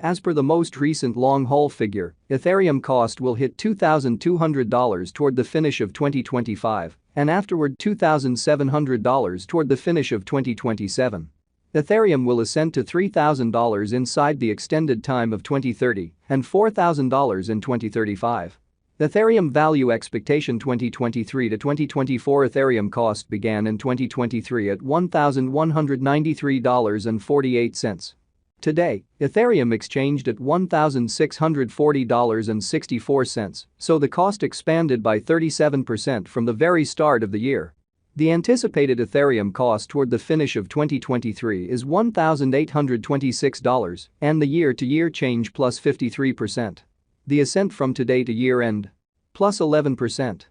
As per the most recent long-haul figure, Ethereum cost will hit $2,200 toward the finish of 2025 and afterward $2,700 toward the finish of 2027. Ethereum will ascend to $3,000 inside the extended time of 2030 and $4,000 in 2035. Ethereum value expectation 2023 to 2024 Ethereum cost began in 2023 at $1,193.48. Today, Ethereum exchanged at $1,640.64, so the cost expanded by 37% from the very start of the year. The anticipated Ethereum cost toward the finish of 2023 is $1,826 and the year-to-year change plus 53%. The ascent from today to year-end plus 11%.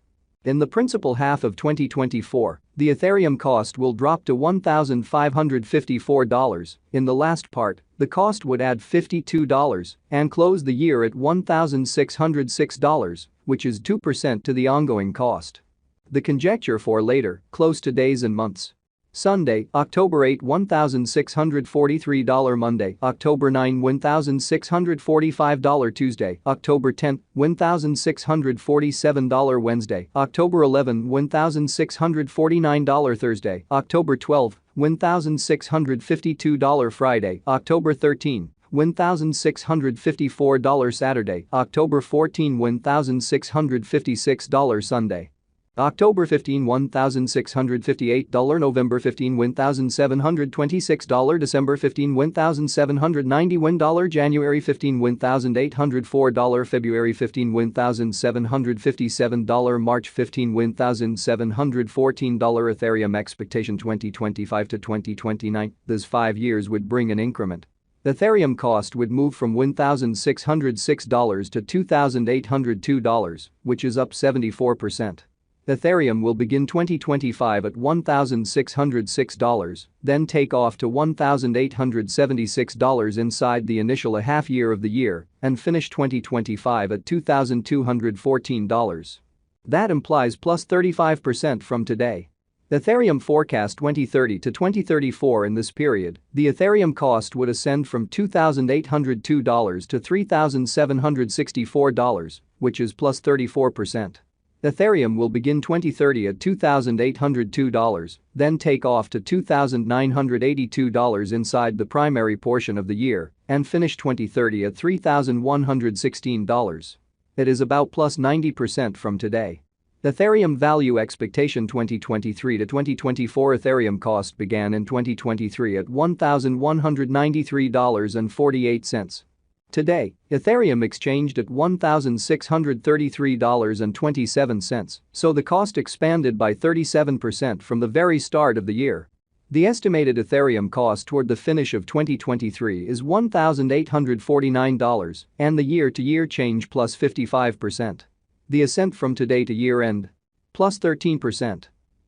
In the principal half of 2024, the Ethereum cost will drop to $1,554. In the last part, the cost would add $52 and close the year at $1,606, which is 2% to the ongoing cost. The conjecture for later, close to days and months. Sunday, October 8, $1,643 Monday, October 9, $1,645 Tuesday, October 10, $1,647 Wednesday, October 11, $1,649 Thursday, October 12, $1,652 Friday, October 13, $1,654 Saturday, October 14, $1,656 Sunday. October 15, $1,658, November 15, $1,726, December 15, $1,791, January 15, $1,804, February 15, $1,757, March 15, $1,714. Ethereum expectation 2025 to 2029, this 5 years would bring an increment. Ethereum cost would move from $1,606 to $2,802, which is up 74%. Ethereum will begin 2025 at $1,606, then take off to $1,876 inside the initial half year of the year and finish 2025 at $2,214. That implies plus 35% from today. Ethereum forecast 2030 to 2034 in this period, the Ethereum cost would ascend from $2,802 to $3,764, which is plus 34%. Ethereum will begin 2030 at $2,802, then take off to $2,982 inside the primary portion of the year and finish 2030 at $3,116. It is about plus 90% from today. Ethereum value expectation 2023 to 2024 Ethereum cost began in 2023 at $1,193.48. Today, Ethereum exchanged at $1,633.27, so the cost expanded by 37% from the very start of the year. The estimated Ethereum cost toward the finish of 2023 is $1,849 and the year-to-year change plus 55%. The ascent from today to year-end plus 13%.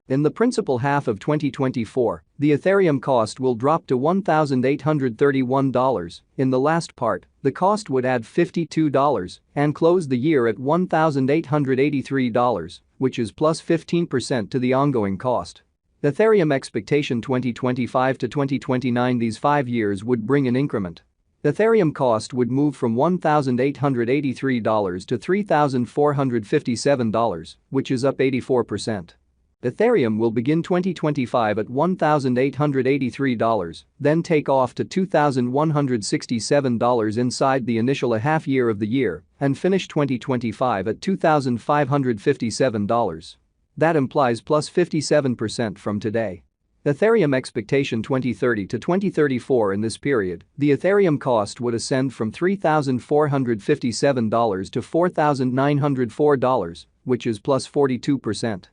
In the principal half of 2024, the Ethereum cost will drop to $1,831. In the last part, the cost would add $52 and close the year at $1,883, which is plus 15% to the ongoing cost. Ethereum expectation 2025 to 2029 these 5 years would bring an increment. Ethereum cost would move from $1,883 to $3,457, which is up 84%. Ethereum will begin 2025 at $1,883, then take off to $2,167 inside the initial half year of the year and finish 2025 at $2,557. That implies plus 57% from today. Ethereum expectation 2030 to 2034 in this period, the Ethereum cost would ascend from $3,457 to $4,904, which is plus 42%.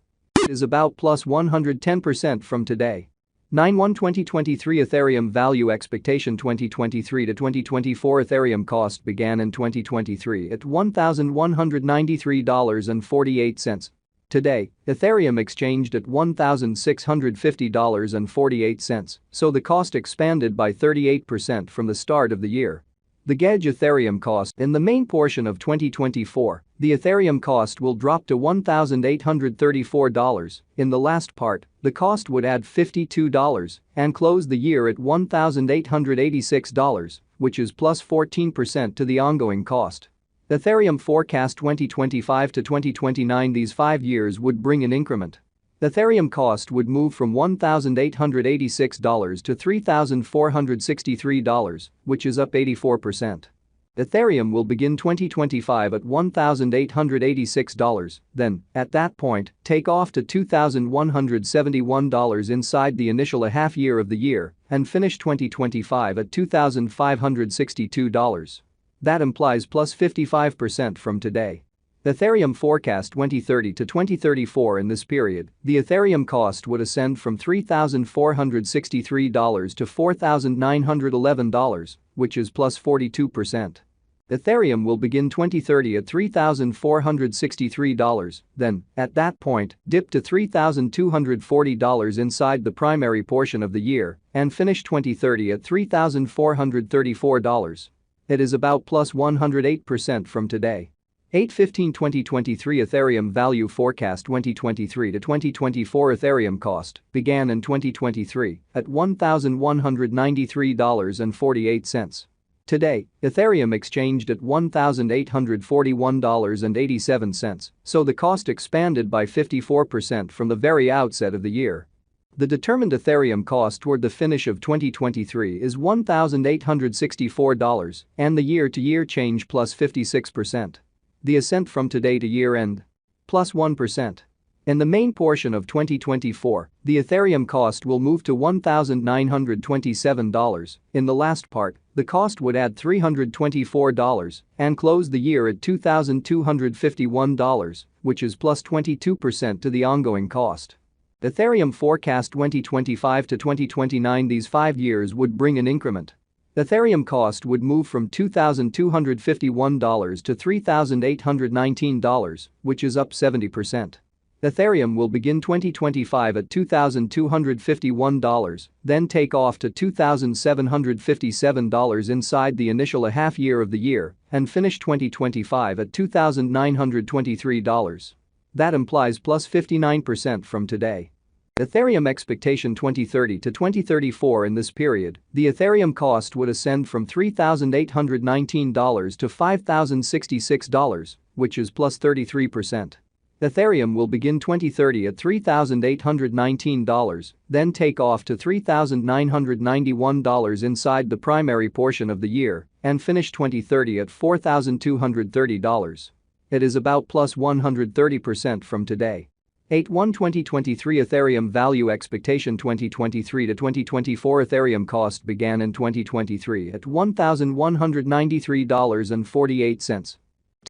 Is about plus 110% from today. 9/1/2023 Ethereum value expectation 2023 to 2024 Ethereum cost began in 2023 at $1,193.48. Today, Ethereum exchanged at $1,650.48, so the cost expanded by 38% from the start of the year. The gauge Ethereum cost in the main portion of 2024, the Ethereum cost will drop to $1,834. In the last part, the cost would add $52 and close the year at $1,886, which is plus 14% to the ongoing cost. Ethereum forecast 2025 to 2029. These 5 years would bring an increment. Ethereum cost would move from $1,886 to $3,463, which is up 84%. Ethereum will begin 2025 at $1,886, then, at that point, take off to $2,171 inside the initial half year of the year and finish 2025 at $2,562. That implies plus 55% from today. Ethereum forecast 2030 to 2034. In this period, the Ethereum cost would ascend from $3,463 to $4,911, which is plus 42%. Ethereum will begin 2030 at $3,463, then, at that point, dip to $3,240 inside the primary portion of the year and finish 2030 at $3,434. It is about plus 108% from today. 8/15/2023 Ethereum value forecast 2023 to 2024 Ethereum cost began in 2023 at $1,193.48. Today, Ethereum exchanged at $1,841.87, so the cost expanded by 54% from the very outset of the year. The determined Ethereum cost toward the finish of 2023 is $1,864 and the year-to-year change plus 56%. The ascent from today to year-end? Plus 1%. In the main portion of 2024, the Ethereum cost will move to $1,927. In the last part, the cost would add $324 and close the year at $2,251, which is plus 22% to the ongoing cost. Ethereum forecast 2025 to 2029. These 5 years would bring an increment. Ethereum cost would move from $2,251 to $3,819, which is up 70%. Ethereum will begin 2025 at $2,251, then take off to $2,757 inside the initial half year of the year and finish 2025 at $2,923. That implies plus 59% from today. Ethereum expectation 2030 to 2034. In this period, the Ethereum cost would ascend from $3,819 to $5,066, which is plus 33%. Ethereum will begin 2030 at $3,819, then take off to $3,991 inside the primary portion of the year and finish 2030 at $4,230. It is about plus 130% from today. 8/1/2023 Ethereum value expectation 2023 to 2024 Ethereum cost began in 2023 at $1,193.48.